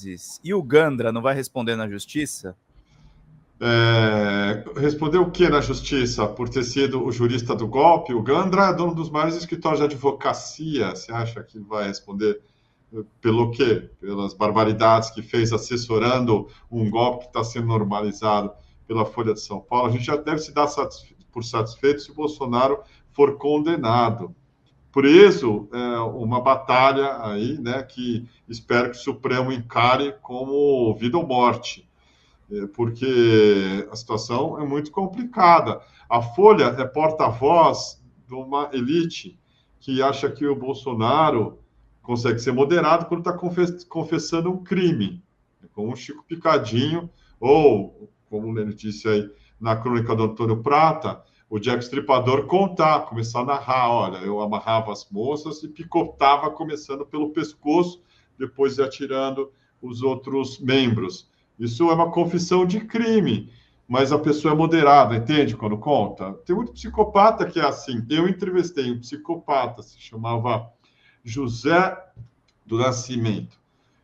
Menezes e o Gandra não vai responder na justiça? Respondeu o que na justiça? Por ter sido o jurista do golpe? O Gandra é dono dos maiores escritórios de advocacia. Você acha que vai responder pelo quê? Pelas barbaridades que fez assessorando um golpe que está sendo normalizado pela Folha de São Paulo? A gente já deve se dar por satisfeito se o Bolsonaro for condenado. Por isso, uma batalha aí, né, que espero que o Supremo encare como vida ou morte, porque a situação é muito complicada. A Folha é porta-voz de uma elite que acha que o Bolsonaro consegue ser moderado quando está confessando um crime, como o Chico Picadinho, ou, como ele disse aí na crônica do Antônio Prata, o Jack Stripador começar a narrar, olha, eu amarrava as moças e picotava começando pelo pescoço, depois ia atirando os outros membros. Isso é uma confissão de crime, mas a pessoa é moderada, entende quando conta? Tem muito psicopata que é assim. Eu entrevistei um psicopata, se chamava José do Nascimento,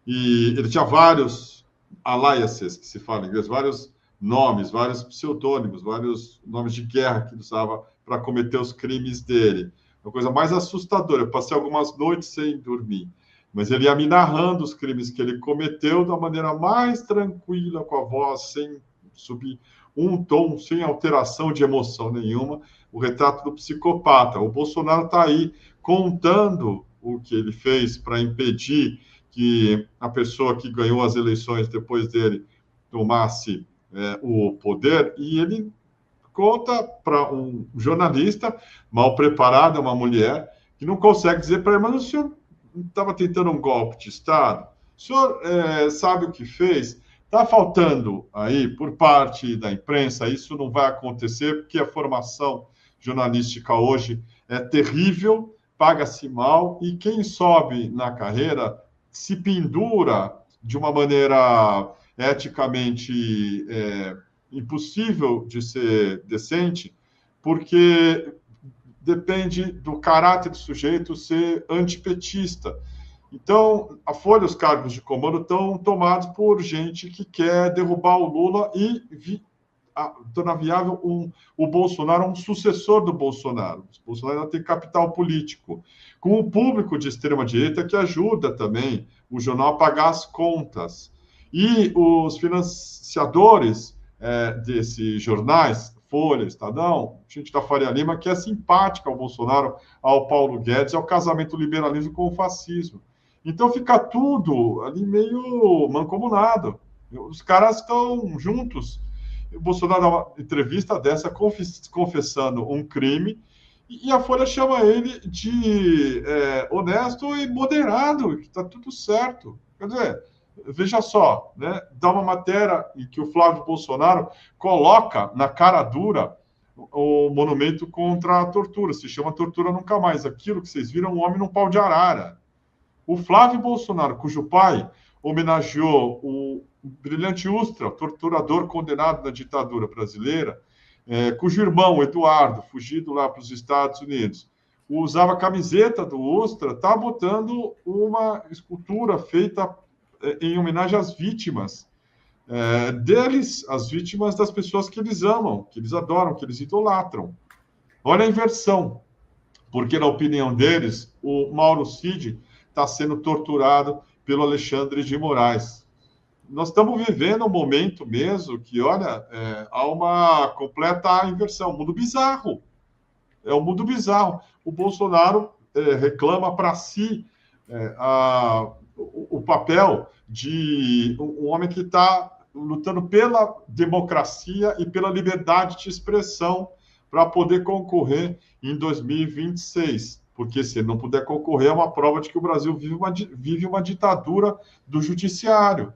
e ele tinha vários aliases, que se fala em inglês, vários nomes, vários pseudônimos, vários nomes de guerra que ele usava para cometer os crimes dele. A coisa mais assustadora. Eu passei algumas noites sem dormir, mas ele ia me narrando os crimes que ele cometeu da maneira mais tranquila, com a voz, sem subir um tom, sem alteração de emoção nenhuma, o retrato do psicopata. O Bolsonaro está aí contando o que ele fez para impedir que a pessoa que ganhou as eleições depois dele tomasse o poder, e ele conta para um jornalista mal preparado, uma mulher, que não consegue dizer para ele, mas o senhor estava tentando um golpe de Estado? O senhor sabe o que fez? Está faltando aí, por parte da imprensa, isso não vai acontecer, porque a formação jornalística hoje é terrível, paga-se mal, e quem sobe na carreira se pendura de uma maneira eticamente impossível de ser decente, porque depende do caráter do sujeito ser antipetista. Então, a Folha, os cargos de comando estão tomados por gente que quer derrubar o Lula e tornar viável o Bolsonaro, um sucessor do Bolsonaro. O Bolsonaro ainda tem capital político, com o público de extrema-direita que ajuda também o jornal a pagar as contas. E os financiadores desses jornais, Folha, Estadão, gente da Faria Lima, que é simpática ao Bolsonaro, ao Paulo Guedes, ao casamento do liberalismo com o fascismo. Então fica tudo ali meio mancomunado. Os caras estão juntos. O Bolsonaro dá uma entrevista dessa confessando um crime e a Folha chama ele de honesto e moderado, que está tudo certo. Quer dizer, veja só, né? Dá uma matéria em que o Flávio Bolsonaro coloca na cara dura o monumento contra a tortura. Se chama Tortura Nunca Mais. Aquilo que vocês viram, um homem num pau de arara. O Flávio Bolsonaro, cujo pai homenageou o brilhante Ustra, torturador condenado na ditadura brasileira, cujo irmão, Eduardo, fugido lá para os Estados Unidos, usava a camiseta do Ustra, está botando uma escultura feita em homenagem às vítimas deles, as vítimas das pessoas que eles amam, que eles adoram, que eles idolatram. Olha a inversão, porque, na opinião deles, o Mauro Cid está sendo torturado pelo Alexandre de Moraes. Nós estamos vivendo um momento mesmo que, olha, há uma completa inversão, um mundo bizarro. É um mundo bizarro. O Bolsonaro reclama para si o papel de um homem que está lutando pela democracia e pela liberdade de expressão para poder concorrer em 2026. Porque se ele não puder concorrer, é uma prova de que o Brasil vive uma ditadura do judiciário.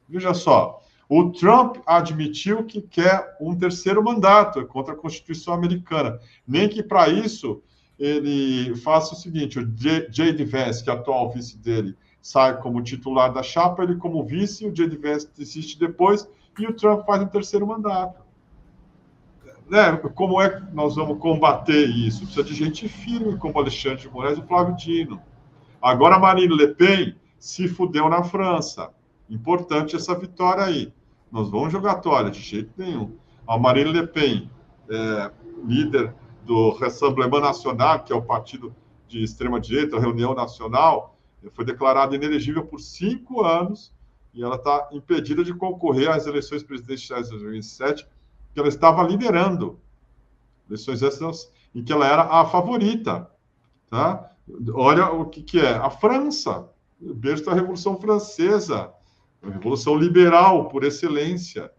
Veja só, o Trump admitiu que quer um terceiro mandato contra a Constituição americana. Nem que para isso ele faça o seguinte, o J.D. Vance, que é o atual vice dele, sai como titular da chapa, ele como vice, o J.D. Vance desiste depois e o Trump faz um terceiro mandato. Como é que nós vamos combater isso? Precisa de gente firme, como Alexandre de Moraes e Flávio Dino. Agora a Marine Le Pen se fudeu na França. Importante essa vitória aí. Nós vamos jogar toalha, de jeito nenhum. A Marine Le Pen, líder do Rassemblement National, que é o partido de extrema-direita, a Reunião Nacional, foi declarada inelegível por 5 anos e ela está impedida de concorrer às eleições presidenciais de 2007, que ela estava liderando. Eleições essas em que ela era a favorita. Tá? Olha o que é. A França, o berço da Revolução Francesa, a Revolução Liberal, por excelência.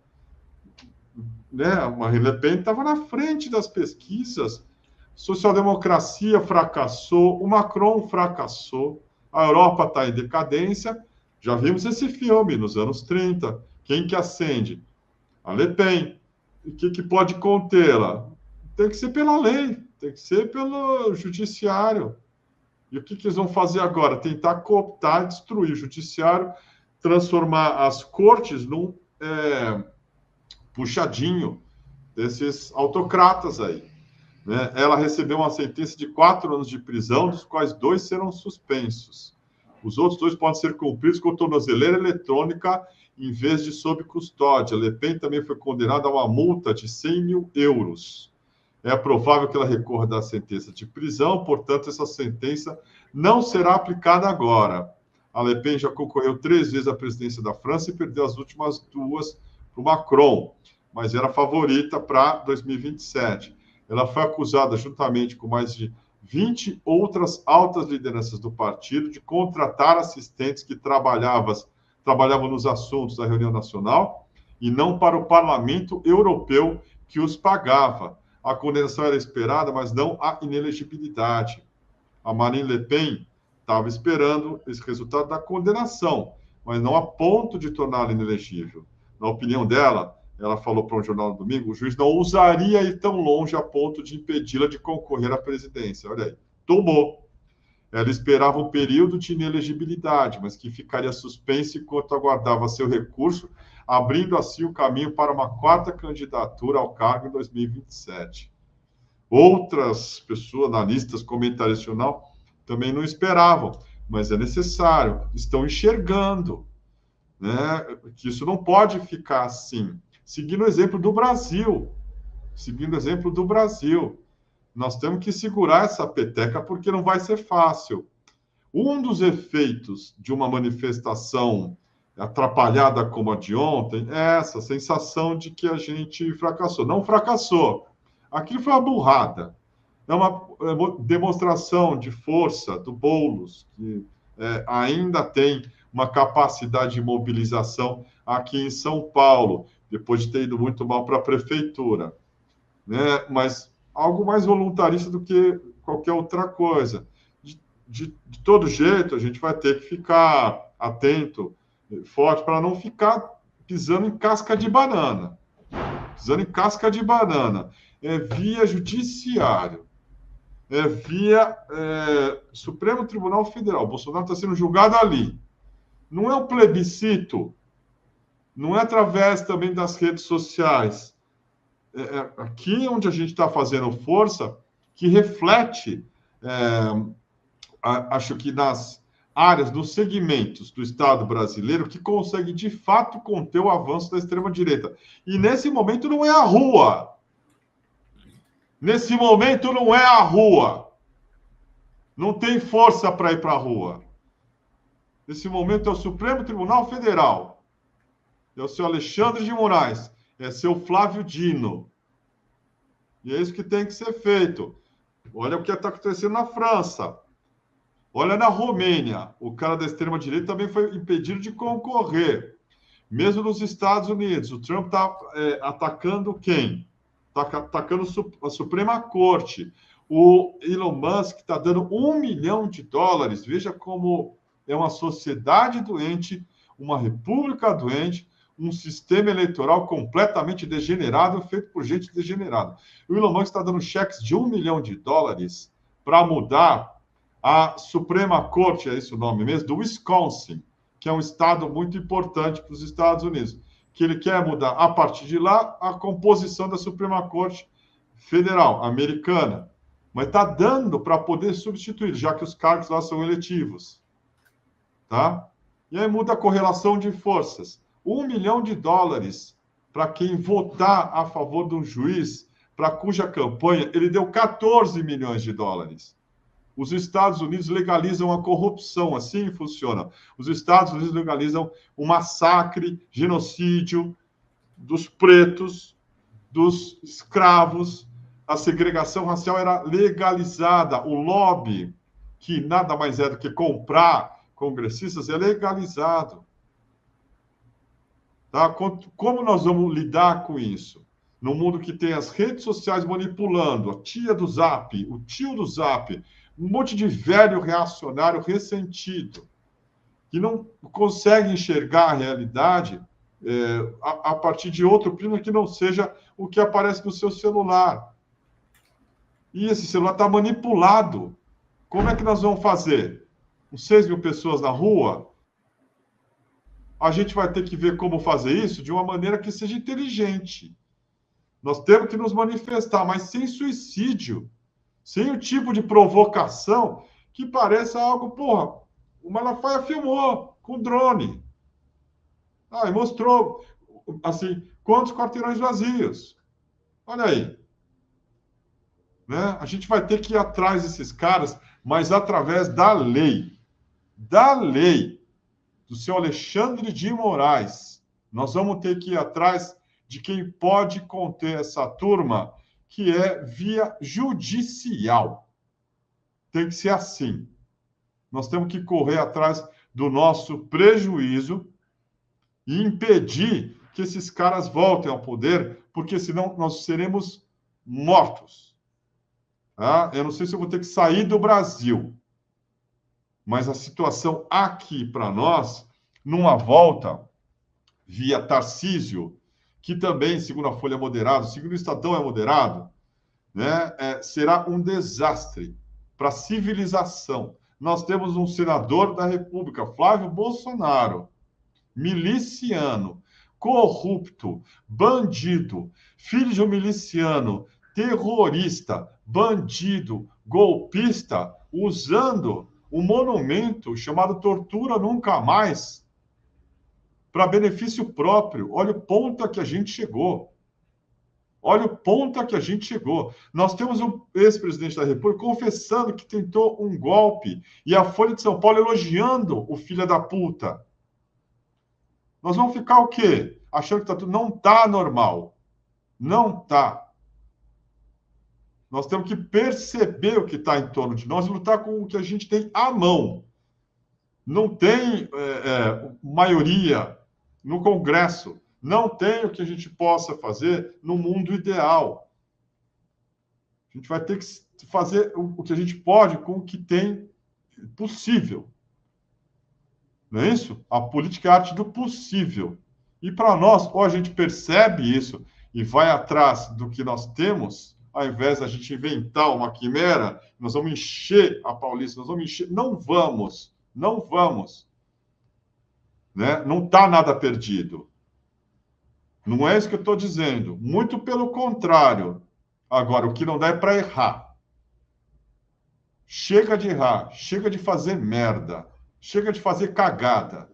Né? A Marine Le Pen estava na frente das pesquisas. Social-democracia fracassou, o Macron fracassou, a Europa está em decadência. Já vimos esse filme nos anos 30. Quem que acende? A Le Pen. O que pode contê-la? Tem que ser pela lei, tem que ser pelo judiciário. E o que eles vão fazer agora? Tentar cooptar, destruir o judiciário, transformar as cortes num puxadinho desses autocratas aí. Né? Ela recebeu uma sentença de 4 anos de prisão, dos quais 2 serão suspensos. Os outros 2 podem ser cumpridos com tornozeleira eletrônica em vez de sob custódia. Le Pen também foi condenada a uma multa de 100 mil euros. É provável que ela recorra da sentença de prisão, portanto, essa sentença não será aplicada agora. A Le Pen já concorreu 3 vezes à presidência da França e perdeu as últimas 2 para o Macron, mas era favorita para 2027. Ela foi acusada, juntamente com mais de 20 outras altas lideranças do partido, de contratar assistentes que trabalhavam nos assuntos da reunião nacional e não para o Parlamento Europeu, que os pagava. A condenação era esperada, mas não a inelegibilidade. A Marine Le Pen estava esperando esse resultado da condenação, mas não a ponto de torná-la inelegível. Na opinião dela, ela falou para um jornal no domingo, o juiz não ousaria ir tão longe a ponto de impedi-la de concorrer à presidência. Olha aí, tomou. Ela esperava um período de inelegibilidade, mas que ficaria suspenso enquanto aguardava seu recurso, abrindo assim o caminho para uma 4ª candidatura ao cargo em 2027. Outras pessoas, analistas, comentaristas do jornal, também não esperavam, mas é necessário, estão enxergando, né, que isso não pode ficar assim. Seguindo o exemplo do Brasil, nós temos que segurar essa peteca porque não vai ser fácil. Um dos efeitos de uma manifestação atrapalhada como a de ontem é essa sensação de que a gente fracassou. Não fracassou. Aquilo foi uma burrada. É uma demonstração de força do Boulos, que ainda tem uma capacidade de mobilização aqui em São Paulo, depois de ter ido muito mal para a prefeitura. Né? Mas algo mais voluntarista do que qualquer outra coisa. De todo jeito, a gente vai ter que ficar atento, forte, para não ficar pisando em casca de banana. É via judiciário. É via Supremo Tribunal Federal. O Bolsonaro está sendo julgado ali. Não é o plebiscito, não é através também das redes sociais. Aqui onde a gente está fazendo força, que reflete, acho que nas áreas, nos segmentos do Estado brasileiro, que consegue, de fato, conter o avanço da extrema-direita. E nesse momento não é a rua. Não tem força para ir para a rua. Nesse momento é o Supremo Tribunal Federal. É o seu Alexandre de Moraes. É seu Flávio Dino. E é isso que tem que ser feito. Olha o que está acontecendo na França. Olha na Romênia. O cara da extrema-direita também foi impedido de concorrer. Mesmo nos Estados Unidos. O Trump está atacando quem? Está atacando a Suprema Corte. O Elon Musk está dando $1 milhão. Veja como é uma sociedade doente, uma república doente, um sistema eleitoral completamente degenerado, feito por gente degenerada. O Elon Musk está dando cheques de $1 milhão para mudar a Suprema Corte, é esse o nome mesmo, do Wisconsin, que é um estado muito importante para os Estados Unidos, que ele quer mudar, a partir de lá, a composição da Suprema Corte Federal americana. Mas está dando para poder substituir, já que os cargos lá são eletivos. Tá? E aí muda a correlação de forças. $1 milhão para quem votar a favor de um juiz para cuja campanha ele deu $14 milhões. Os Estados Unidos legalizam a corrupção, assim funciona. Os Estados Unidos legalizam o massacre, genocídio dos pretos, dos escravos. A segregação racial era legalizada. O lobby, que nada mais é do que comprar congressistas, é legalizado. Tá? Como nós vamos lidar com isso? No mundo que tem as redes sociais manipulando, a tia do Zap, o tio do Zap, um monte de velho reacionário ressentido, que não consegue enxergar a realidade a partir de outro prisma que não seja o que aparece no seu celular. E esse celular está manipulado. Como é que nós vamos fazer? Com 6 mil pessoas na rua, a gente vai ter que ver como fazer isso de uma maneira que seja inteligente. Nós temos que nos manifestar, mas sem suicídio, sem o tipo de provocação que pareça algo, porra, o Malafaia filmou com drone. E mostrou, assim, quantos quarteirões vazios. Olha aí. Né? A gente vai ter que ir atrás desses caras, mas através da lei. Da lei. Do seu Alexandre de Moraes. Nós vamos ter que ir atrás de quem pode conter essa turma, que é via judicial. Tem que ser assim. Nós temos que correr atrás do nosso prejuízo e impedir que esses caras voltem ao poder, porque senão nós seremos mortos. Tá? Eu não sei se eu vou ter que sair do Brasil, mas a situação aqui para nós, numa volta via Tarcísio, que também, segundo a Folha, é moderado, segundo o Estadão, é moderado, né, será um desastre para a civilização. Nós temos um senador da República, Flávio Bolsonaro, miliciano, corrupto, bandido, filho de um miliciano, terrorista, bandido, golpista, usando um monumento chamado Tortura Nunca Mais para benefício próprio. Olha o ponto a que a gente chegou. Olha o ponto a que a gente chegou. Nós temos um ex-presidente da República confessando que tentou um golpe e a Folha de São Paulo elogiando o filho da puta. Nós vamos ficar o quê? Achando que tá tudo... Não está normal. Não está. Nós temos que perceber o que está em torno de nós e lutar com o que a gente tem à mão. Não tem maioria no Congresso. Não tem o que a gente possa fazer no mundo ideal. A gente vai ter que fazer o que a gente pode com o que tem possível. Não é isso? A política é a arte do possível. E para nós, ou a gente percebe isso e vai atrás do que nós temos, ao invés de a gente inventar uma quimera, nós vamos encher a Paulista, nós vamos encher... Não vamos. Né? Não está nada perdido. Não é isso que eu estou dizendo. Muito pelo contrário. Agora, o que não dá é para errar. Chega de errar, chega de fazer merda, chega de fazer cagada.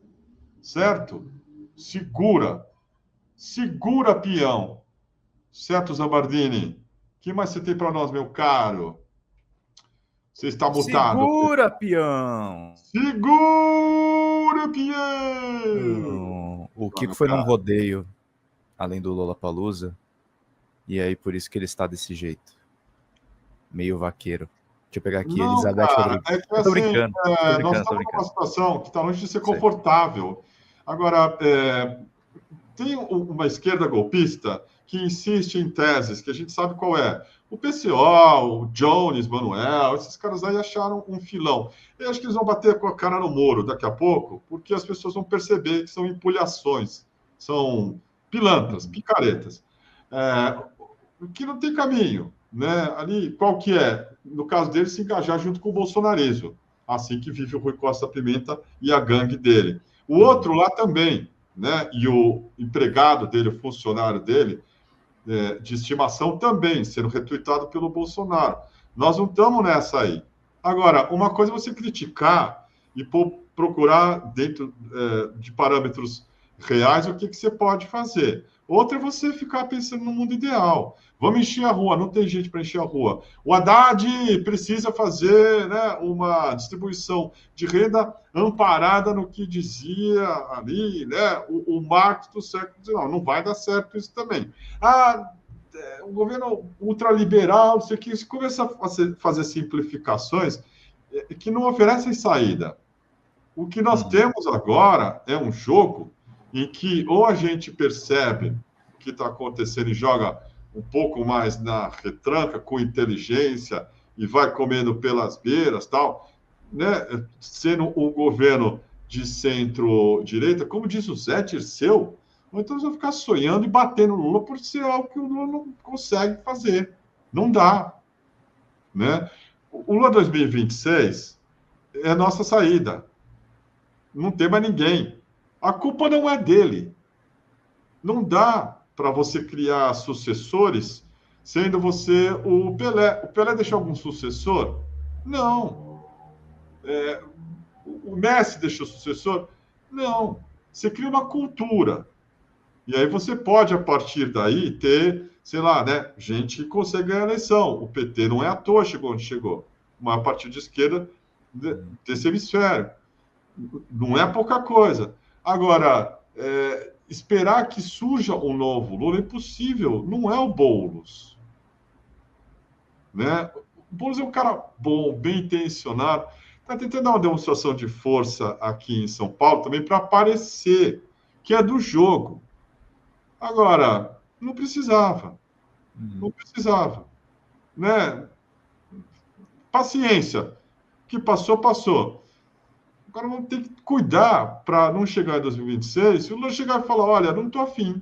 Certo? Segura, peão. Certo, Zambardini? O que mais você tem para nós, meu caro? Você está mutado. Segura, peão! Segura, peão! O Kiko foi num rodeio, além do Lollapalooza, e aí por isso que ele está desse jeito. Meio vaqueiro. Deixa eu pegar aqui, não, Elizabeth cara, Rodrigues. é que, assim, nós estamos numa situação que está longe de ser confortável. Agora, tem uma esquerda golpista que insiste em teses, que a gente sabe qual é. O PCO, o Jones, Manuel, esses caras aí acharam um filão. Eu acho que eles vão bater com a cara no muro daqui a pouco, porque as pessoas vão perceber que são empulhações, são pilantras, picaretas, que não tem caminho. Né? Ali, qual que é? No caso dele, se engajar junto com o bolsonarismo, assim que vive o Rui Costa Pimenta e a gangue dele. O outro lá também, né? E o empregado dele, o funcionário dele, de estimação também, sendo retuitado pelo Bolsonaro. Nós não estamos nessa aí. Agora, uma coisa é você criticar e procurar, dentro de parâmetros reais, o que você pode fazer. Outra é você ficar pensando no mundo ideal. Vamos encher a rua, não tem gente para encher a rua. O Haddad precisa fazer, né, uma distribuição de renda amparada no que dizia ali, né, o Marx do século XIX. Não vai dar certo isso também. O governo ultraliberal, não sei o que, se começa a fazer simplificações que não oferecem saída. O que nós temos agora é um jogo em que ou a gente percebe o que está acontecendo e joga um pouco mais na retranca, com inteligência, e vai comendo pelas beiras, tal, né? Sendo um governo de centro-direita, como diz o Zé Dirceu, ou então vão ficar sonhando e batendo no Lula por ser algo que o Lula não consegue fazer. Não dá. Né? O Lula 2026 é a nossa saída. Não tem mais ninguém. A culpa não é dele. Não dá para você criar sucessores sendo você o Pelé. O Pelé deixou algum sucessor? Não. O Messi deixou sucessor? Não. Você cria uma cultura. E aí você pode, a partir daí, ter, sei lá, né, gente que consegue ganhar a eleição. O PT não é à toa chegou onde chegou. O maior partido de esquerda desse hemisfério. Não é pouca coisa. Agora, esperar que surja um novo Lula é impossível. Não é o Boulos. Né? O Boulos é um cara bom, bem intencionado. Está tentando dar uma demonstração de força aqui em São Paulo também para aparecer que é do jogo. Agora, não precisava. Não precisava. Né? Paciência. O que passou, passou. Agora vamos ter que cuidar para não chegar em 2026 e o Lula chegar e falar, olha, não estou afim.